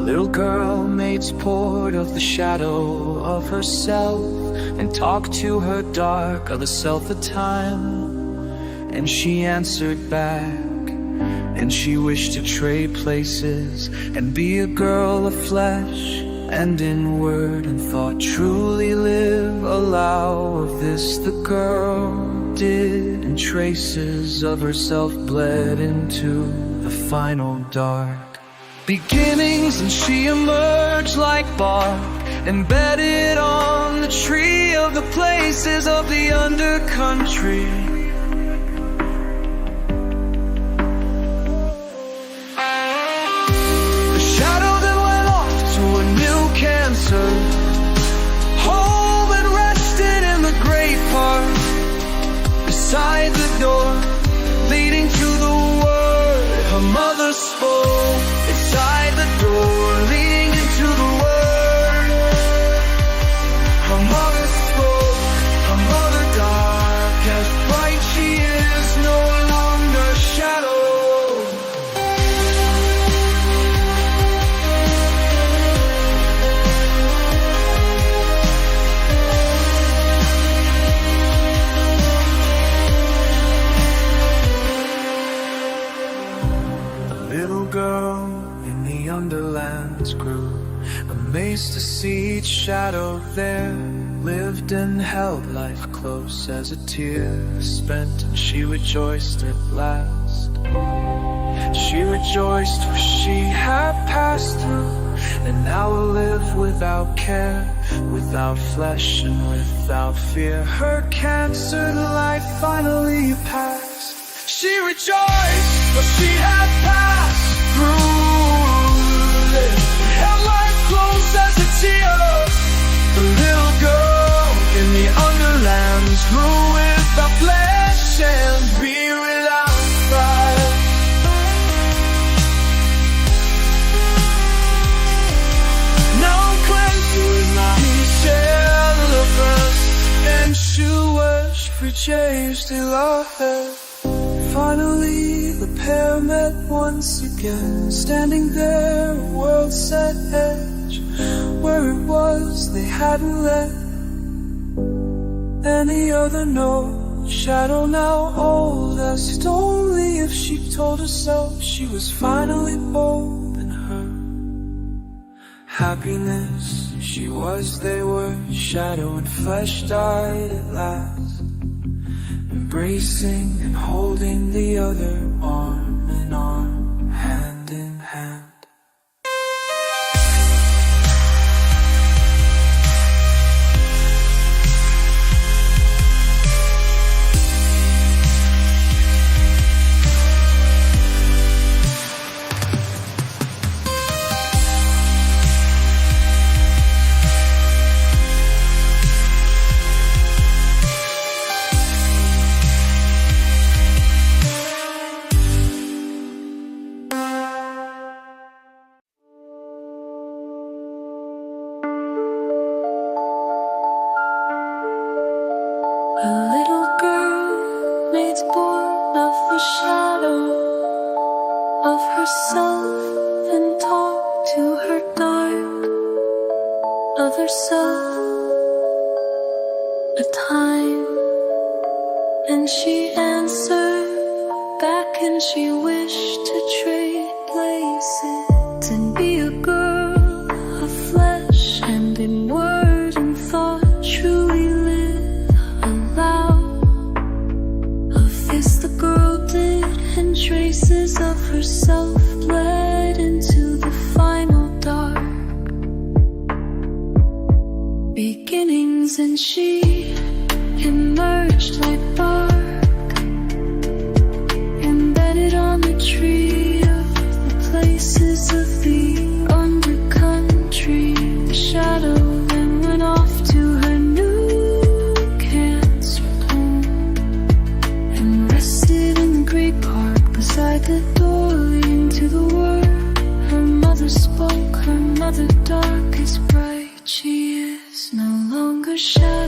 little girl made sport of the shadow of herself, and talked to her dark other self at time. And she answered back, and she wished to trade places and be a girl of flesh, and in word and thought truly live. Allow of this the girl did, and traces of herself bled into the final dark beginnings. And she emerged like bark, embedded on the tree of the places of the undercountry. The shadow that went off to a new cancer, home and rested in the great park, beside the door leading to the word her mother spoke. Inside the door leading into the word her mother spoke. Her mother dark, as bright she is, no longer shadow. A little girl in the underlands grew, amazed to see each shadow there, lived and held life close as a tear spent, and she rejoiced at last. She rejoiced, for she had passed through, and now will live without care, without flesh and without fear. Her cancer life finally passed. She rejoiced, for she had passed through it, held life close as a tear. The little girl in the underlands grew without flesh and be without fire. Now cleansed with my elephants, and she wished for change to love her. Finally the pair met once again, standing there, a world's set edge, where it was they hadn't let any other know. Shadow now old as stone leaf, she told herself she was finally bold in her happiness. She was, they were, shadow and flesh died at last, embracing and holding the other arm in arm, hand in hand. A little girl made born of the shadow of herself, and talked to her dark other self a time. And she answered back, and she wished to trade places and be a girl of flesh, and in word and thought truly live aloud. Of this the girl did, and traces of herself bled into the final dark beginnings. And she emerged like bark, embedded on the tree of the places of the undercountry. The shadow then went off to her new cancer home, and rested in the great park beside the door leading to the word her mother spoke. Her mother dark as bright she is, no longer shadow.